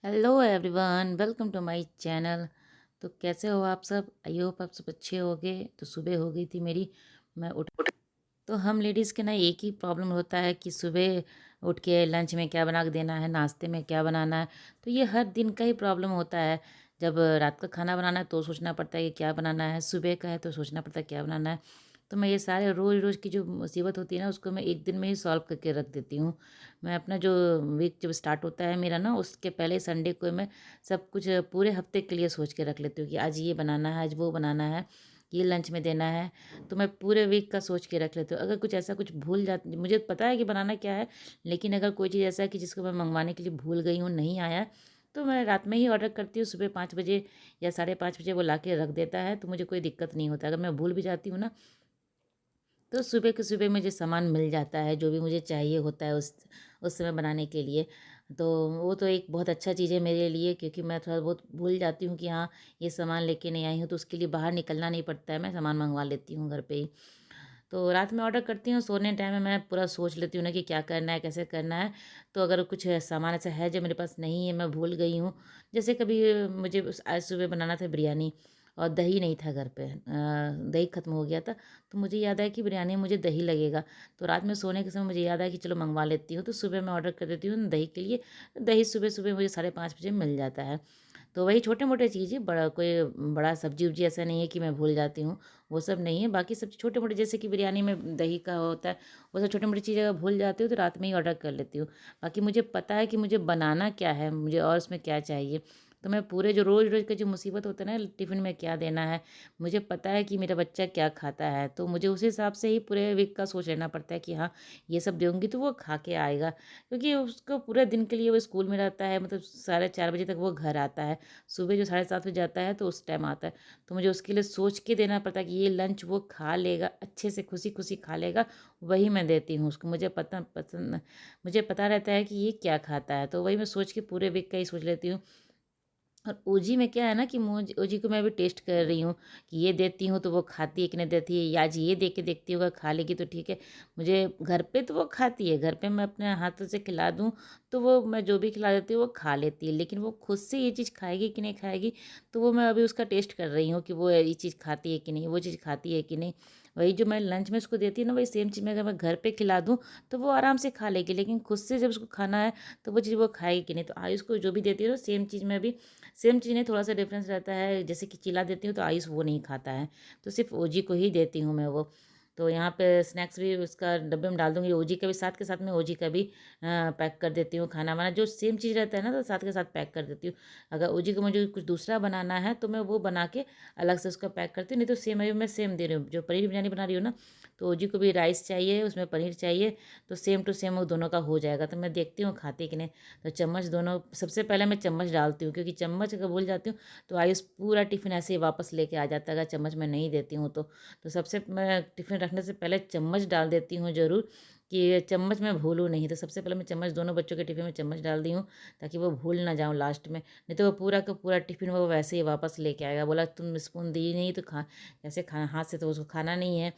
Hello everyone, welcome to my channel. तो कैसे हो आप सब? आई होप आप सब अच्छे होगे। तो सुबह हो गई थी मेरी, मैं उठ तो हम लेडीज़ के ना एक ही प्रॉब्लम होता है कि सुबह उठ के लंच में क्या बना के देना है, नाश्ते में क्या बनाना है। तो ये हर दिन का ही प्रॉब्लम होता है। जब रात का खाना बनाना है तो सोचना पड़ता है कि क्या बनाना है, सुबह का है तो सोचना पड़ता है क्या बनाना है। तो मैं ये सारे रोज़ रोज़ की जो मुसीबत होती है ना, उसको मैं एक दिन में ही सॉल्व करके रख देती हूँ। मैं अपना जो वीक जब स्टार्ट होता है मेरा ना, उसके पहले संडे को मैं सब कुछ पूरे हफ्ते के लिए सोच के रख लेती हूँ कि आज ये बनाना है, आज वो बनाना है, ये लंच में देना है। तो मैं पूरे वीक का सोच के रख लेती हूँ। अगर कुछ ऐसा कुछ भूल जाती, मुझे पता है कि बनाना क्या है, लेकिन अगर कोई चीज़ ऐसा है कि जिसको मैं मंगवाने के लिए भूल गई हूँ, नहीं आया है, तो मैं रात में ही ऑर्डर करती हूँ। सुबह 5 बजे या 5:30 बजे वो ला के रख देता है, तो मुझे कोई दिक्कत नहीं होता। अगर मैं भूल भी जाती हूँ ना, तो सुबह के सुबह मुझे सामान मिल जाता है जो भी मुझे चाहिए होता है उस समय बनाने के लिए। तो वो तो एक बहुत अच्छा चीज़ है मेरे लिए, क्योंकि मैं थोड़ा बहुत भूल जाती हूँ कि हाँ, ये सामान लेके नहीं आई हूँ, तो उसके लिए बाहर निकलना नहीं पड़ता है, मैं सामान मंगवा लेती हूँ घर पे ही। तो रात में ऑर्डर करती हूँ, सोने टाइम में मैं पूरा सोच लेती हूँ ना कि क्या करना है, कैसे करना है। तो अगर कुछ सामान ऐसा है जो मेरे पास नहीं है, मैं भूल गई हूँ, जैसे कभी मुझे आज सुबह बनाना था बिरयानी और दही नहीं था घर पे, दही ख़त्म हो गया था। तो मुझे याद आया कि बिरयानी में मुझे दही लगेगा। तो रात में सोने के समय मुझे याद आया कि चलो मंगवा लेती हूँ, तो सुबह मैं ऑर्डर कर देती हूँ दही के लिए। दही सुबह सुबह मुझे 5:30 बजे मिल जाता है। तो वही छोटे-मोटे चीज़ें, बड़ा कोई बड़ा सब्ज़ी-वब्ज़ी ऐसा नहीं है कि मैं भूल जाती हूँ, वो सब नहीं है। बाकी सब छोटे-मोटे, जैसे कि बिरयानी में दही का होता है, वो सब छोटी-मोटी चीज़ें अगर भूल जाती हूँ तो रात में ही ऑर्डर कर लेती हूँ। बाकी मुझे पता है कि मुझे बनाना क्या है, मुझे और उसमें क्या चाहिए। तो मैं पूरे जो रोज़-रोज़ का जो मुसीबत होता है ना, टिफ़िन में क्या देना है, मुझे पता है कि मेरा बच्चा क्या खाता है, तो मुझे उस हिसाब से ही पूरे वीक का सोच लेना पड़ता है कि हाँ, ये सब दूँगी तो वो खा के आएगा। क्योंकि उसको पूरे दिन के लिए वो स्कूल में रहता है, मतलब 4:30 बजे तक वो घर आता है। सुबह जो 7:30 बजे जाता है तो उस टाइम आता है। तो मुझे उसके लिए सोच के देना पड़ता है कि ये लंच वो खा लेगा, अच्छे से खुशी-खुशी खा लेगा, वही मैं देती हूँ उसको। मुझे पता रहता है कि ये क्या खाता है, तो वही मैं सोच के पूरे वीक का ही सोच लेती हूँ। और ओजी में क्या है ना कि ओजी को मैं अभी टेस्ट कर रही हूँ कि ये देती हूँ तो वो खाती है कि नहीं देती है, या आज ये दे के देखती हूँ, अगर खा लेगी तो ठीक है। मुझे घर पे तो वो खाती है, घर पे मैं अपने हाथों से खिला दूँ तो वो, मैं जो भी खिला देती हूँ वो खा लेती है, लेकिन वो खुद से ये चीज़ खाएगी कि नहीं खाएगी, तो वो मैं अभी उसका टेस्ट कर रही हूँ कि वो ये चीज़ खाती है कि नहीं, वो चीज़ खाती है कि नहीं। वही जो मैं लंच में उसको देती हूँ ना, वही सेम चीज़ मैं अगर मैं घर पे खिला दूँ तो वो आराम से खा लेगी, लेकिन खुद से जब उसको खाना है तो वो चीज़ वो खाएगी कि नहीं। तो आयुष को जो भी देती हूँ, सेम चीज़ मैं भी, सेम चीज़ नहीं, थोड़ा-सा डिफ़रेंस रहता है। जैसे कि चिला देती हूँ तो आयुष वो नहीं खाता है, तो सिर्फ़ ओजी को ही देती हूँ मैं वो। तो यहाँ पे स्नैक्स भी उसका डब्बे में डाल दूँगी, ओजी का भी साथ के साथ में ओजी का भी पैक कर देती हूँ। खाना-वाना जो सेम चीज़ रहता है ना, तो साथ के साथ पैक कर देती हूँ। अगर ओजी को मुझे कुछ दूसरा बनाना है तो मैं वो बना के अलग से उसका पैक करती हूँ, नहीं तो सेम अभी मैं सेम दे रही हूँ। जो पनीर बिरयानी बना रही हूँ ना, तो ओजी को भी राइस चाहिए, उसमें पनीर चाहिए, तो सेम टू सेम वो दोनों का हो जाएगा। तो मैं देखती हूँ खाती है कि नहीं। तो चम्मच दोनों, सबसे पहले मैं चम्मच डालती हूँ, क्योंकि चम्मच अगर भूल जाती हूँ तो आयुष पूरा टिफ़िन ऐसे ही वापस लेके आ जाता है, अगर चम्मच मैं नहीं देती हूँ तो। तो सबसे मैं टिफ़िन रखने से पहले चम्मच डाल देती हूँ ज़रूर, कि चम्मच मैं भूलूँ नहीं। तो सबसे पहले मैं चम्मच दोनों बच्चों के टिफ़िन में चम्मच डाल दी हूँ, ताकि वो भूल ना जाऊँ लास्ट में। नहीं तो वो पूरा का पूरा टिफ़िन वो वैसे ही वापस लेके आएगा, बोला तुम स्पून दी नहीं तो कैसे खाना, हाथ से तो उसको खाना नहीं है।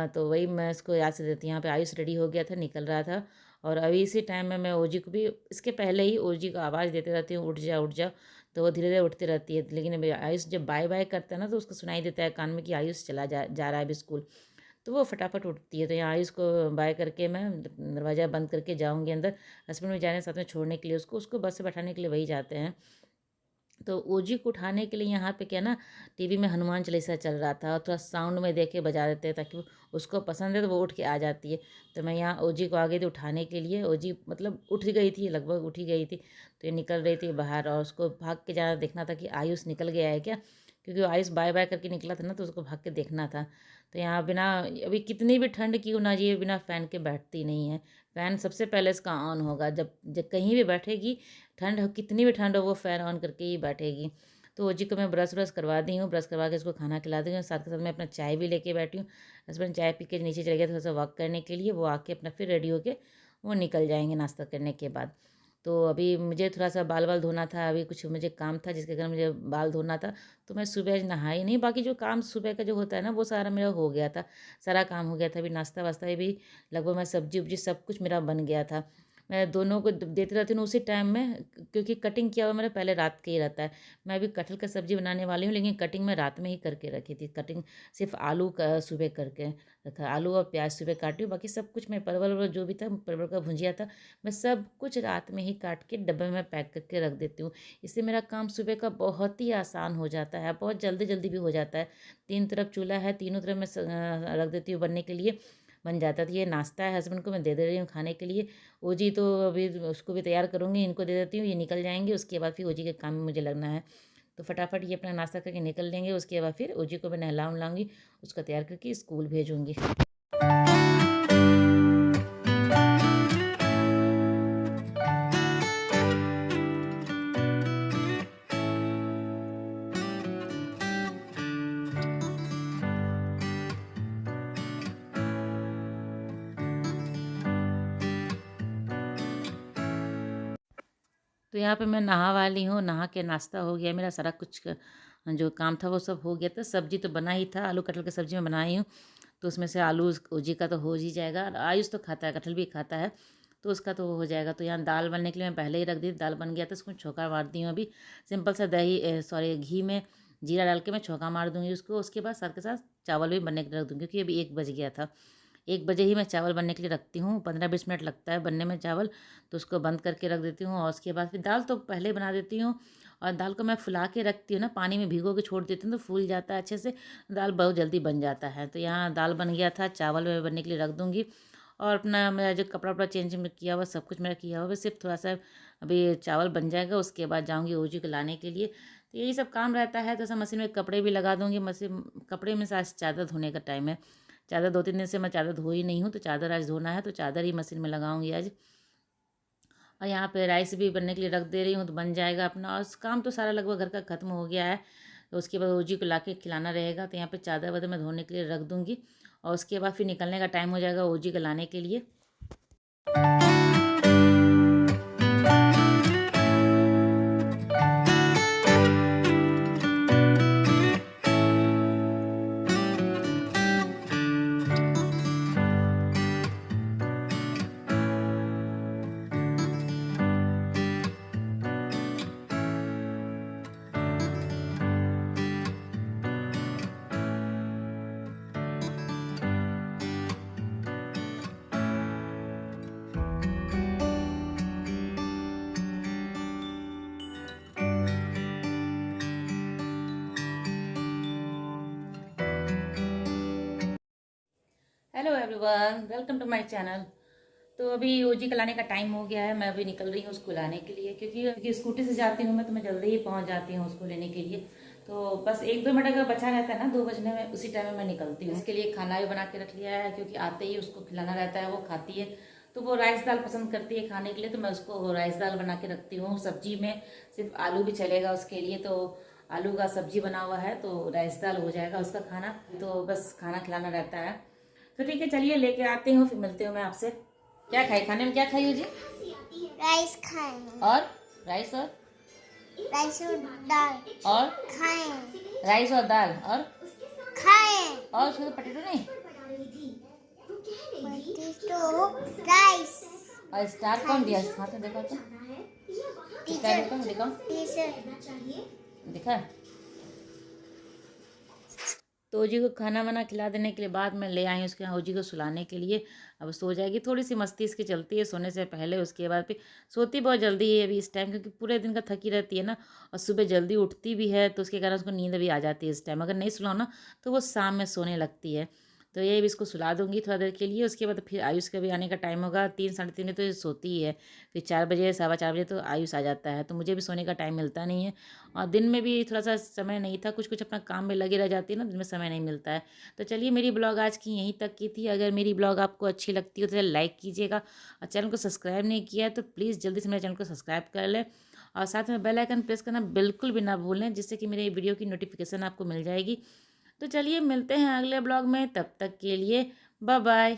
तो वही मैं इसको याद से देती हूँ। यहाँ पे आयुष रेडी हो गया था, निकल रहा था, और अभी इसी टाइम में मैं ओजी को भी, इसके पहले ही ओजी को आवाज़ देते रहती हूँ, उठ जा उठ जा। तो वो धीरे धीरे उठती रहती है, लेकिन अभी आयुष जब बाय बाय करता है ना, तो उसको सुनाई देता है कान में कि आयुष चला जा रहा है अभी स्कूल। तो वो फटाफट उठती है। तो यहाँ आयुष को बाय करके मैं दरवाज़ा बंद करके जाऊँगी अंदर। हस्बैंड भी जा रहे हैं साथ में छोड़ने के लिए उसको, बस से बैठाने के लिए वही जाते हैं। तो ओजी को उठाने के लिए यहाँ पे क्या ना, टीवी में हनुमान चालीसा चल रहा था, और थोड़ा साउंड में देके बजा देते हैं ताकि वो, उसको पसंद है तो वो उठ के आ जाती है। तो मैं यहाँ ओजी को आ गई थी उठाने के लिए। ओजी मतलब उठ गई थी, लगभग उठ ही गई थी, तो ये निकल रही थी बाहर, और उसको भाग के जाना, देखना था कि आयुष निकल गया है क्या, क्योंकि वो आयुष बाय बाय करके निकला था ना, तो उसको भाग के देखना था। तो यहाँ बिना, अभी कितनी भी ठंड क्यों ना, ये बिना फ़ैन के बैठती नहीं है। फ़ैन सबसे पहले इसका ऑन होगा, जब जब कहीं भी बैठेगी, ठंड हो कितनी भी ठंड हो, वो फ़ैन ऑन करके ही बैठेगी। तो ओजी को मैं ब्रश व्रश करवा दी हूँ, ब्रश करवा के उसको खाना खिला दी हूँ, साथ के साथ मैं अपना चाय भी लेके बैठी हूँ। हस्बैंड चाय पी के नीचे चले गए थोड़ा सा वॉक करने के लिए, वो आके अपना फिर रेडी होके वो निकल जाएंगे नाश्ता करने के बाद। तो अभी मुझे थोड़ा सा बाल वाल धोना था, अभी कुछ मुझे काम था जिसके कारण मुझे बाल धोना था। तो मैं सुबह आज नहाई नहीं, बाकी जो काम सुबह का जो होता है ना, वो सारा मेरा हो गया था, सारा काम हो गया था। अभी नाश्ता वास्ता भी लगभग, मैं सब्जी उब्जी सब कुछ मेरा बन गया था। मैं दोनों को देती रहती हूँ उसी टाइम में, क्योंकि कटिंग किया हुआ मेरा पहले रात का ही रहता है। मैं अभी कटहल का सब्ज़ी बनाने वाली हूँ, लेकिन कटिंग मैं रात में ही करके रखी थी। कटिंग सिर्फ आलू का सुबह करके रखा, आलू और प्याज सुबह काटी हूँ, बाकी सब कुछ मैं परवल वरवल जो भी था, परवल का भुजिया था, मैं सब कुछ रात में ही काट के डब्बे में पैक करके रख देती हूँ। इससे मेरा काम सुबह का बहुत ही आसान हो जाता है, बहुत जल्दी जल्दी भी हो जाता है। 3 तरफ चूल्हा है, तीनों तरफ मैं रख देती हूँ बनने के लिए, बन जाता था। ये नाश्ता है, हस्बैंड को मैं दे रही हूँ खाने के लिए। ओजी तो अभी उसको भी तैयार करूँगी, इनको दे देती हूँ, ये निकल जाएंगे, उसके बाद फिर ओजी के काम में मुझे लगना है। तो फटाफट ये अपना नाश्ता करके निकल लेंगे, उसके बाद फिर ओजी को मैं नहलाऊँगी, उसको तैयार करके स्कूल भेजूँगी। तो यहाँ पे मैं नहा वाली हूँ, नहा के नाश्ता हो गया मेरा, सारा कुछ जो काम था वो सब हो गया था। सब्जी तो बना ही था, आलू कटहल की सब्ज़ी मैं बनाई हूँ, तो उसमें से आलू ओजी का तो हो ही जाएगा। आयुष तो खाता है, कटहल भी खाता है, तो उसका तो हो जाएगा। तो यहाँ दाल बनने के लिए मैं पहले ही रख दी, दाल बन गया था, उसको छौंका मार दी हूँ अभी। सिंपल सा दही सॉरी घी में जीरा डाल के मैं छौंका मार दूँगी उसको। उसके बाद साथ के साथ चावल भी बनने के लिए रख दूँगी, क्योंकि अभी 1 बज गया था। 1 बजे ही मैं चावल बनने के लिए रखती हूँ, 15-20 मिनट लगता है बनने में चावल, तो उसको बंद करके रख देती हूँ। और उसके बाद फिर दाल तो पहले ही बना देती हूँ, और दाल को मैं फुला के रखती हूँ ना, पानी में भिगो के छोड़ देती हूँ, तो फूल जाता है अच्छे से, दाल बहुत जल्दी बन जाता है। तो यहाँ दाल बन गया था, चावल मैं बनने के लिए रख दूँगी। और अपना मेरा जो कपड़ा वपड़ा चेंज में किया हुआ, सब कुछ मेरा किया हुआ, बस सिर्फ थोड़ा सा अभी चावल बन जाएगा, उसके बाद जाऊँगी ओजी को लाने के लिए। तो यही सब काम रहता है। तो सब मशीन में कपड़े भी लगा दूँगी, मशीन कपड़े में से आज चादर धोने का टाइम है। चादर 2-3 दिन से मैं चादर धोई नहीं हूँ, तो चादर आज धोना है, तो चादर ही मशीन में लगाऊंगी आज। और यहाँ पे राइस भी बनने के लिए रख दे रही हूँ, तो बन जाएगा अपना। और काम तो सारा लगभग घर का ख़त्म हो गया है। तो उसके बाद ओजी को लाके खिलाना रहेगा, तो यहाँ पे चादर वादर मैं धोने के लिए रख दूँगी। और उसके बाद फिर निकलने का टाइम हो जाएगा ओजी को लाने के लिए। Hello everyone, welcome to my channel. तो अभी ओजी का लाने का टाइम हो गया है, मैं अभी निकल रही हूँ उसको लाने के लिए, क्योंकि स्कूटी से जाती हूँ मैं, तो मैं जल्दी ही पहुँच जाती हूँ उसको लेने के लिए। तो बस 1-2 मिनट अगर बचा रहता है ना 2 बजने में, उसी टाइम में मैं निकलती हूँ। इसके लिए खाना भी बना के रख लिया है, क्योंकि आते ही उसको खिलाना रहता है, वो खाती है। तो वो राइस दाल पसंद करती है खाने के लिए, तो मैं उसको राइस दाल बना के रखती हूँ। सब्जी में सिर्फ आलू भी चलेगा उसके लिए, तो आलू का सब्जी बना हुआ है, तो राइस दाल हो जाएगा उसका खाना। तो बस खाना खिलाना रहता है। तो ठीक है, चलिए लेके आती हूँ, फिर मिलती हूँ मैं आपसे। क्या खाई, खाने में क्या खाई हो जी? राइस खाएं और राइस और दाल और खाएं राइस और दाल और खाएं उसमें तो पटेटो नहीं, पोटैटो राइस और स्टार कौन दिया हाथ में, देखो तो स्टार देखो, दिखाओ, दिखा। तो ओजी को खाना वाना खिला देने के लिए बाद में ले आई उसके यहाँ ओजी को सुलाने के लिए। अब सो जाएगी, थोड़ी सी मस्ती इसकी चलती है सोने से पहले, उसके बाद फिर सोती बहुत जल्दी है अभी इस टाइम, क्योंकि पूरे दिन का थकी रहती है ना, और सुबह जल्दी उठती भी है, तो उसके कारण उसको नींद भी आ जाती है इस टाइम। अगर नहीं सुलाओ ना तो वो शाम में सोने लगती है। तो ये भी इसको सुला दूंगी थोड़ा देर के लिए, उसके बाद फिर आयुष का भी आने का टाइम होगा, 3-3:30 बजे तो ये सोती ही है। फिर 4 बजे 4:15 बजे तो आयुष आ जाता है, तो मुझे भी सोने का टाइम मिलता नहीं है। और दिन में भी थोड़ा सा समय नहीं था, कुछ कुछ अपना काम में लगी रह जाती है ना, दिन में समय नहीं मिलता है। तो चलिए, मेरी ब्लॉग आज की यहीं तक की थी। अगर मेरी ब्लॉग आपको अच्छी लगती हो तो लाइक कीजिएगा, और चैनल को सब्सक्राइब नहीं किया है तो प्लीज़ जल्दी से मेरे चैनल को सब्सक्राइब कर लें, और साथ में बेल आइकन प्रेस करना बिल्कुल भी ना भूलें, जिससे कि मेरे वीडियो की नोटिफिकेशन आपको मिल जाएगी। तो चलिए मिलते हैं अगले ब्लॉग में, तब तक के लिए बाय बाय।